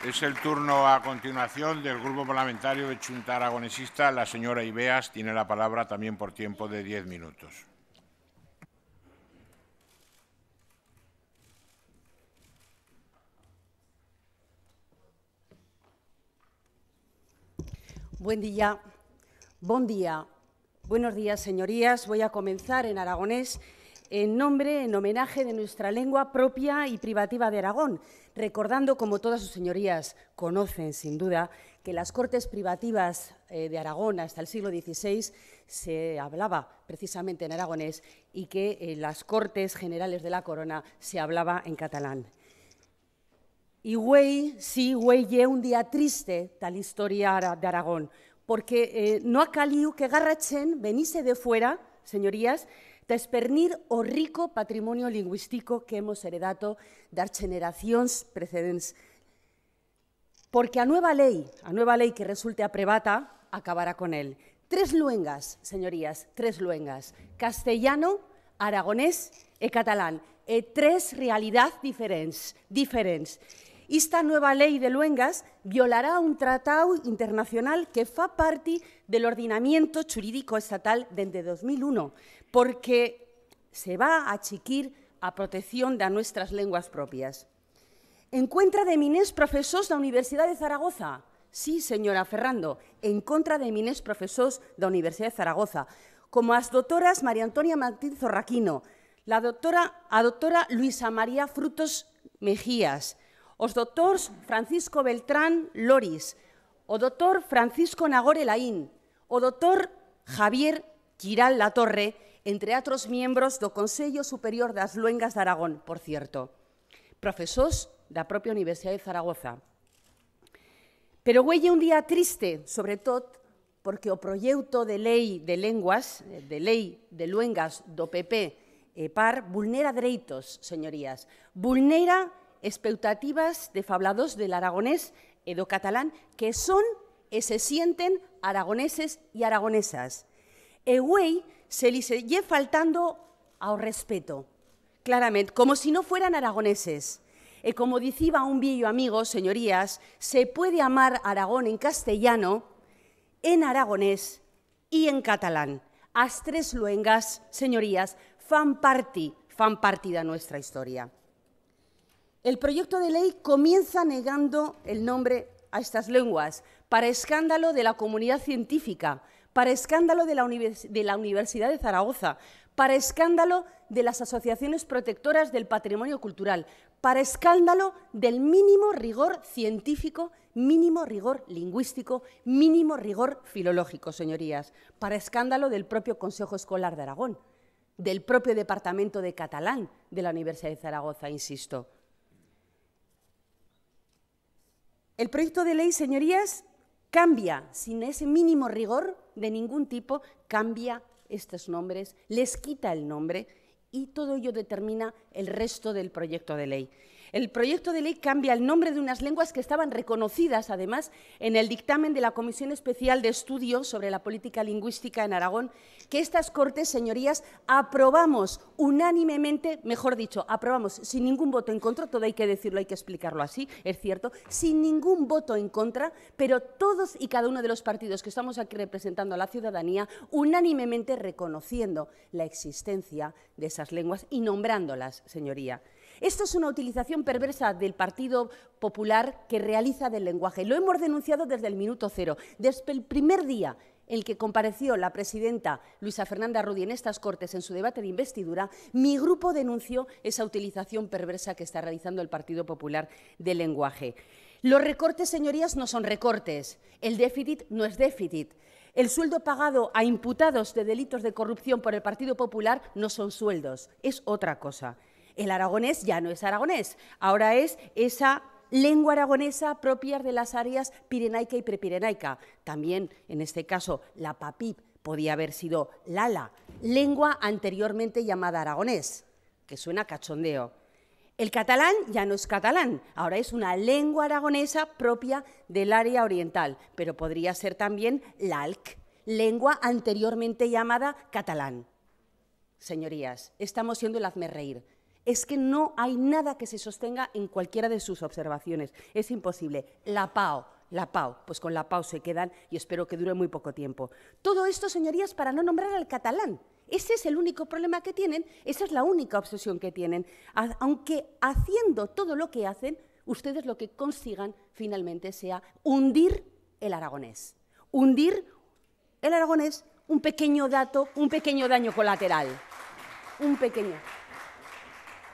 Es el turno a continuación del Grupo Parlamentario de Chunta Aragonesista. La señora Ibeas tiene la palabra también por tiempo de 10 minutos. Buen día, buenos días, señorías. Voy a comenzar en aragonés en homenaje de nuestra lengua propia y privativa de Aragón, recordando, como todas sus señorías conocen sin duda, que las Cortes privativas de Aragón hasta el siglo XVI se hablaba precisamente en aragonés y que en las Cortes Generales de la Corona se hablaba en catalán. Y güey ye un día triste tal historia de Aragón, porque no ha caliu que garrachen venise de fuera, señorías, despernir o rico patrimonio lingüístico que hemos heredado de generaciones precedentes. Porque a nueva ley que resulte aprobada, acabará con él. 3 luengas, señorías, 3 luengas, castellano, aragonés e catalán, 3 realidades diferentes. Esta nueva ley de luengas violará un tratado internacional que fa parte del ordenamiento jurídico estatal desde 2001, porque se va a achiquir a protección de nuestras lenguas propias. En contra de minés profesors de la Universidad de Zaragoza. Sí, señora Ferrando, en contra de minés profesors de la Universidad de Zaragoza, como as doctoras María Antonia Martín Zorraquino, a doctora Luisa María Frutos Mejías, os doctors Francisco Beltrán Loris, o doctor Francisco Nagore Laín, o doctor Javier Giral Latorre, entre otros miembros do Consello Superior das Luengas de Aragón, por cierto, profesors da propia Universidad de Zaragoza. Pero güey un día triste, sobre todo porque o proyecto de lei de lenguas, de lei de luengas do PP PAR, vulnera dereitos, señorías, vulnera expectativas de fablados del aragonés e do catalán que son e se sienten aragoneses y aragonesas. E güey se li lle faltando ao respeto, claramente, como si no fueran aragoneses. E como dicía un viejo amigo, señorías, se puede amar Aragón en castellano, en aragonés y en catalán. As 3 luengas, señorías, fan parte de nuestra historia. El proyecto de ley comienza negando el nombre a estas lenguas, para escándalo de la comunidad científica, para escándalo de la Universidad de Zaragoza, para escándalo de las asociaciones protectoras del patrimonio cultural, para escándalo del mínimo rigor científico, mínimo rigor lingüístico, mínimo rigor filológico, señorías, para escándalo del propio Consejo Escolar de Aragón, del propio Departamento de Catalán de la Universidad de Zaragoza, insisto. El proyecto de ley, señorías, cambia, sin ese mínimo rigor de ningún tipo, cambia estos nombres, les quita el nombre y todo ello determina el resto del proyecto de ley. El proyecto de ley cambia el nombre de unas lenguas que estaban reconocidas, además, en el dictamen de la Comisión Especial de Estudio sobre la Política Lingüística en Aragón, que estas Cortes, señorías, aprobamos unánimemente, mejor dicho, aprobamos sin ningún voto en contra, todo hay que decirlo, hay que explicarlo así, es cierto, sin ningún voto en contra, pero todos y cada uno de los partidos que estamos aquí representando a la ciudadanía, unánimemente reconociendo la existencia de esas lenguas y nombrándolas, señoría. Esto es una utilización perversa del Partido Popular que realiza del lenguaje. Lo hemos denunciado desde el minuto cero, desde el primer día en el que compareció la presidenta Luisa Fernanda Rudi en estas Cortes en su debate de investidura. Mi grupo denunció esa utilización perversa que está realizando el Partido Popular del lenguaje. Los recortes, señorías, no son recortes. El déficit no es déficit. El sueldo pagado a imputados de delitos de corrupción por el Partido Popular no son sueldos, es otra cosa. El aragonés ya no es aragonés, ahora es esa lengua aragonesa propia de las áreas pirenaica y prepirenaica. También, en este caso, la PAPIP podía haber sido Lala, lengua anteriormente llamada aragonés, que suena cachondeo. El catalán ya no es catalán, ahora es una lengua aragonesa propia del área oriental, pero podría ser también l'alc, lengua anteriormente llamada catalán. Señorías, estamos siendo el hazmerreír. Es que no hay nada que se sostenga en cualquiera de sus observaciones. Es imposible. La PAO, pues con la PAO se quedan y espero que dure muy poco tiempo. Todo esto, señorías, para no nombrar al catalán. Ese es el único problema que tienen, esa es la única obsesión que tienen. Aunque haciendo todo lo que hacen, ustedes lo que consigan finalmente sea hundir el aragonés. Hundir el aragonés, un pequeño dato, un pequeño daño colateral.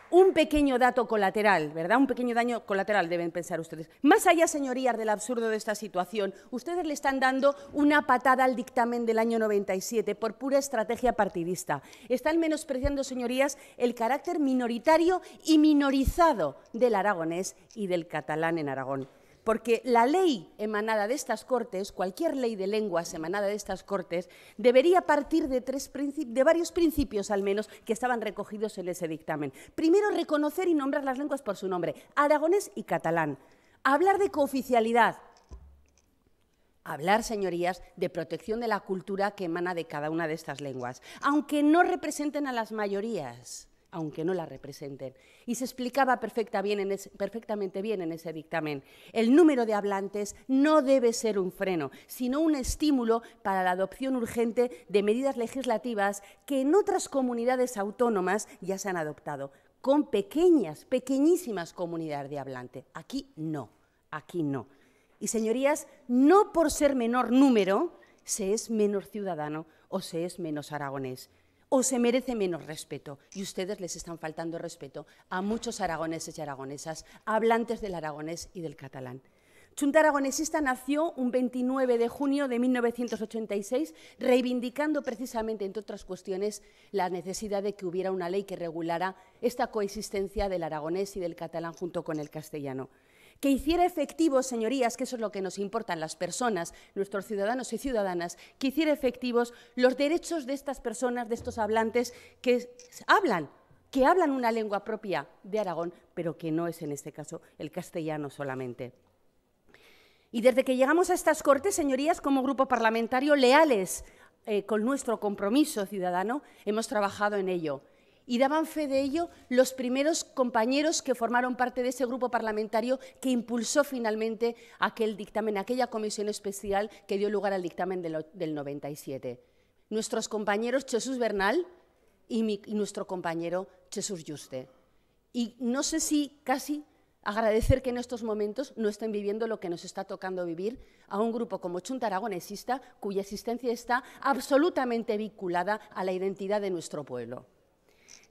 Un pequeño dato colateral, ¿verdad? Un pequeño daño colateral, deben pensar ustedes. Más allá, señorías, del absurdo de esta situación, ustedes le están dando una patada al dictamen del año 97 por pura estrategia partidista. Están menospreciando, señorías, el carácter minoritario y minorizado del aragonés y del catalán en Aragón. Porque la ley emanada de estas Cortes, cualquier ley de lenguas emanada de estas Cortes, debería partir de varios principios, al menos, que estaban recogidos en ese dictamen. Primero, reconocer y nombrar las lenguas por su nombre, aragonés y catalán. Hablar de cooficialidad. Hablar, señorías, de protección de la cultura que emana de cada una de estas lenguas, aunque no representen a las mayorías. Aunque no la representen. Y se explicaba perfectamente bien en ese dictamen. El número de hablantes no debe ser un freno, sino un estímulo para la adopción urgente de medidas legislativas que en otras comunidades autónomas ya se han adoptado, con pequeñísimas comunidades de hablantes. Aquí no, aquí no. Y, señorías, no por ser menor número se es menos ciudadano o se es menos aragonés. O se merece menos respeto, y ustedes les están faltando respeto a muchos aragoneses y aragonesas, hablantes del aragonés y del catalán. Chunta Aragonesista nació un 29 de junio de 1986, reivindicando precisamente, entre otras cuestiones, la necesidad de que hubiera una ley que regulara esta coexistencia del aragonés y del catalán junto con el castellano. Que hiciera efectivos, señorías, que eso es lo que nos importan las personas, nuestros ciudadanos y ciudadanas, que hiciera efectivos los derechos de estas personas, de estos hablantes que hablan una lengua propia de Aragón, pero que no es en este caso el castellano solamente. Y desde que llegamos a estas Cortes, señorías, como grupo parlamentario, leales con nuestro compromiso ciudadano, hemos trabajado en ello. Y daban fe de ello los primeros compañeros que formaron parte de ese grupo parlamentario que impulsó finalmente aquel dictamen, aquella comisión especial que dio lugar al dictamen del 97. Nuestros compañeros Jesús Bernal y nuestro compañero Jesús Juste. Y no sé si casi agradecer que en estos momentos no estén viviendo lo que nos está tocando vivir a un grupo como Chunta Aragonesista, cuya existencia está absolutamente vinculada a la identidad de nuestro pueblo.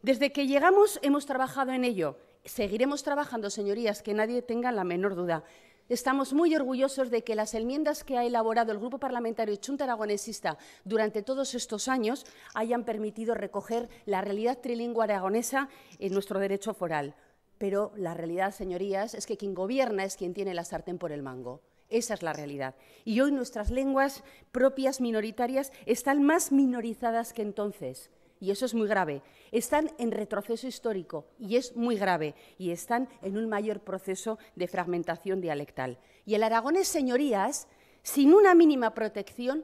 Desde que llegamos hemos trabajado en ello. Seguiremos trabajando, señorías, que nadie tenga la menor duda. Estamos muy orgullosos de que las enmiendas que ha elaborado el Grupo Parlamentario Chunta Aragonesista durante todos estos años hayan permitido recoger la realidad trilingüe aragonesa en nuestro derecho foral. Pero la realidad, señorías, es que quien gobierna es quien tiene la sartén por el mango. Esa es la realidad. Y hoy nuestras lenguas propias minoritarias están más minorizadas que entonces. Y eso es muy grave. Están en retroceso histórico y es muy grave. Y están en un mayor proceso de fragmentación dialectal. Y el aragonés, señorías, sin una mínima protección,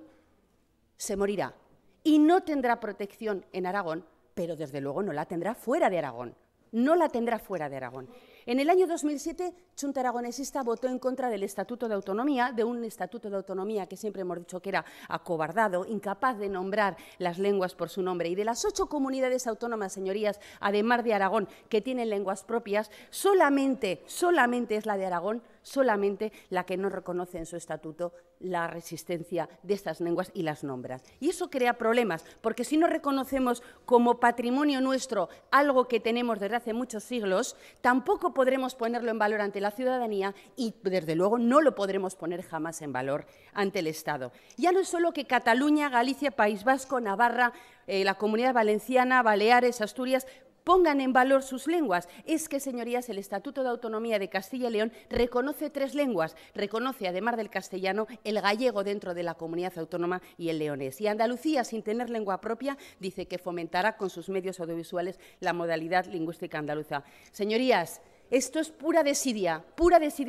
se morirá. Y no tendrá protección en Aragón, pero desde luego no la tendrá fuera de Aragón. No la tendrá fuera de Aragón. En el año 2007, Chunta Aragonesista votó en contra del Estatuto de Autonomía, de un Estatuto de Autonomía que siempre hemos dicho que era acobardado, incapaz de nombrar las lenguas por su nombre. Y de las 8 comunidades autónomas, señorías, además de Aragón, que tienen lenguas propias, solamente es la de Aragón, solamente la que no reconoce en su estatuto la resistencia de estas lenguas y las nombra. Y eso crea problemas, porque si no reconocemos como patrimonio nuestro algo que tenemos desde hace muchos siglos, tampoco podremos ponerlo en valor ante la ciudadanía y, desde luego, no lo podremos poner jamás en valor ante el Estado. Ya no es solo que Cataluña, Galicia, País Vasco, Navarra, la Comunidad Valenciana, Baleares, Asturias pongan en valor sus lenguas. Es que, señorías, el Estatuto de Autonomía de Castilla y León reconoce 3 lenguas. Reconoce, además del castellano, el gallego dentro de la comunidad autónoma y el leonés. Y Andalucía, sin tener lengua propia, dice que fomentará con sus medios audiovisuales la modalidad lingüística andaluza. Señorías, Esto es pura desidia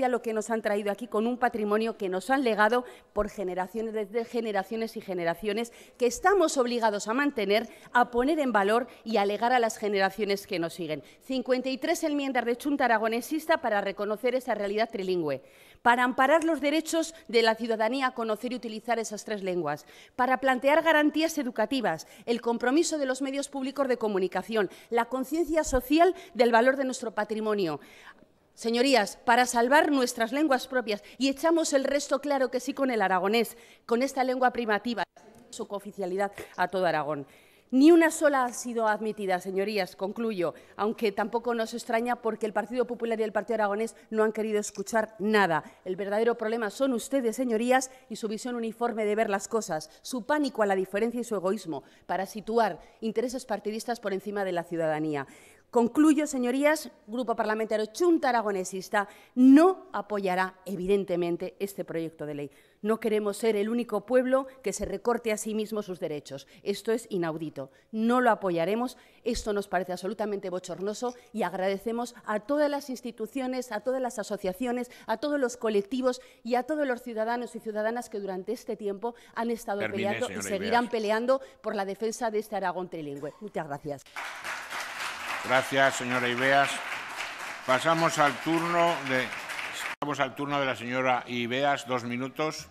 lo que nos han traído aquí con un patrimonio que nos han legado por generaciones, desde generaciones y generaciones, que estamos obligados a mantener, a poner en valor y a legar a las generaciones que nos siguen. 53 enmiendas de Chunta Aragonesista para reconocer esa realidad trilingüe, para amparar los derechos de la ciudadanía a conocer y utilizar esas tres lenguas, para plantear garantías educativas, el compromiso de los medios públicos de comunicación, la conciencia social del valor de nuestro patrimonio. Señorías, para salvar nuestras lenguas propias, y echamos el resto, claro que sí, con el aragonés, con esta lengua primativa, su cooficialidad a todo Aragón. Ni una sola ha sido admitida, señorías, concluyo, aunque tampoco nos extraña porque el Partido Popular y el Partido Aragonés no han querido escuchar nada. El verdadero problema son ustedes, señorías, y su visión uniforme de ver las cosas, su pánico a la diferencia y su egoísmo para situar intereses partidistas por encima de la ciudadanía. Concluyo, señorías, Grupo Parlamentario Chunta Aragonesista no apoyará, evidentemente, este proyecto de ley. No queremos ser el único pueblo que se recorte a sí mismo sus derechos. Esto es inaudito. No lo apoyaremos. Esto nos parece absolutamente bochornoso y agradecemos a todas las instituciones, a todas las asociaciones, a todos los colectivos y a todos los ciudadanos y ciudadanas que durante este tiempo han estado peleando y seguirán peleando por la defensa de este Aragón trilingüe. Muchas gracias. Gracias, señora Ibeas. Pasamos al turno de la señora Ibeas, 2 minutos.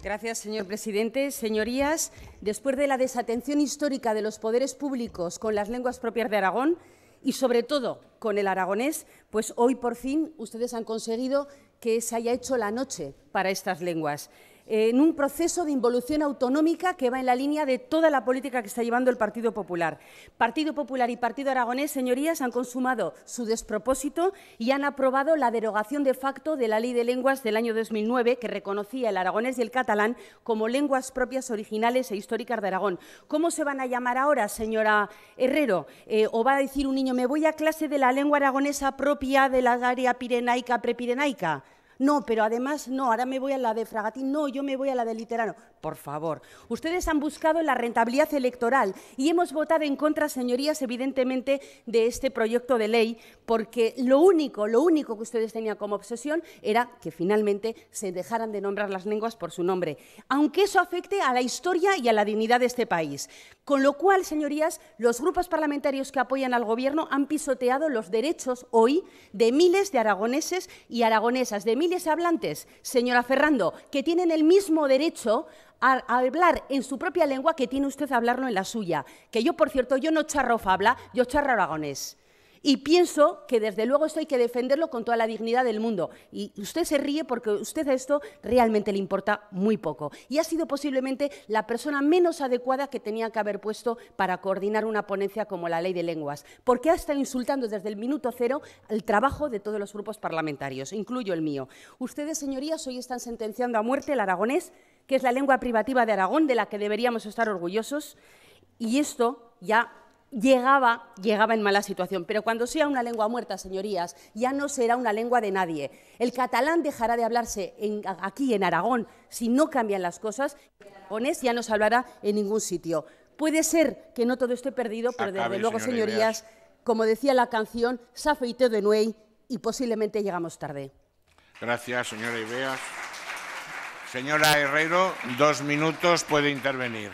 Gracias, señor presidente. Señorías, después de la desatención histórica de los poderes públicos con las lenguas propias de Aragón y, sobre todo, con el aragonés, pues hoy, por fin, ustedes han conseguido que se haya hecho la noche para estas lenguas, en un proceso de involución autonómica que va en la línea de toda la política que está llevando el Partido Popular. Partido Popular y Partido Aragonés, señorías, han consumado su despropósito y han aprobado la derogación de facto de la Ley de Lenguas del año 2009, que reconocía el aragonés y el catalán como lenguas propias originales e históricas de Aragón. ¿Cómo se van a llamar ahora, señora Herrero? ¿O va a decir un niño, me voy a clase de la lengua aragonesa propia de la área pirenaica, prepirenaica? No, pero además no, ahora me voy a la de Fragatín, no, yo me voy a la de Literano. Por favor, ustedes han buscado la rentabilidad electoral y hemos votado en contra, señorías, evidentemente, de este proyecto de ley, porque lo único que ustedes tenían como obsesión era que finalmente se dejaran de nombrar las lenguas por su nombre, aunque eso afecte a la historia y a la dignidad de este país. Con lo cual, señorías, los grupos parlamentarios que apoyan al Gobierno han pisoteado los derechos hoy de miles de aragoneses y aragonesas, de miles de hablantes, señora Ferrando, que tienen el mismo derecho a hablar en su propia lengua que tiene usted a hablarlo en la suya. Que yo, por cierto, yo no charro fabla, yo charro aragonés. Y pienso que, desde luego, esto hay que defenderlo con toda la dignidad del mundo. Y usted se ríe porque usted a esto realmente le importa muy poco. Y ha sido posiblemente la persona menos adecuada que tenía que haber puesto para coordinar una ponencia como la Ley de Lenguas, porque ha estado insultando desde el minuto cero el trabajo de todos los grupos parlamentarios, incluyo el mío. Ustedes, señorías, hoy están sentenciando a muerte el aragonés, que es la lengua privativa de Aragón, de la que deberíamos estar orgullosos, y esto ya llegaba en mala situación. Pero cuando sea una lengua muerta, señorías, ya no será una lengua de nadie. El catalán dejará de hablarse aquí en Aragón si no cambian las cosas. El aragonés ya no se hablará en ningún sitio. Puede ser que no todo esté perdido, pero desde luego, señorías, como decía la canción, s'ha fet de nuei y posiblemente llegamos tarde. Gracias, señora Ibeas. Señora Herrero, 2 minutos, puede intervenir.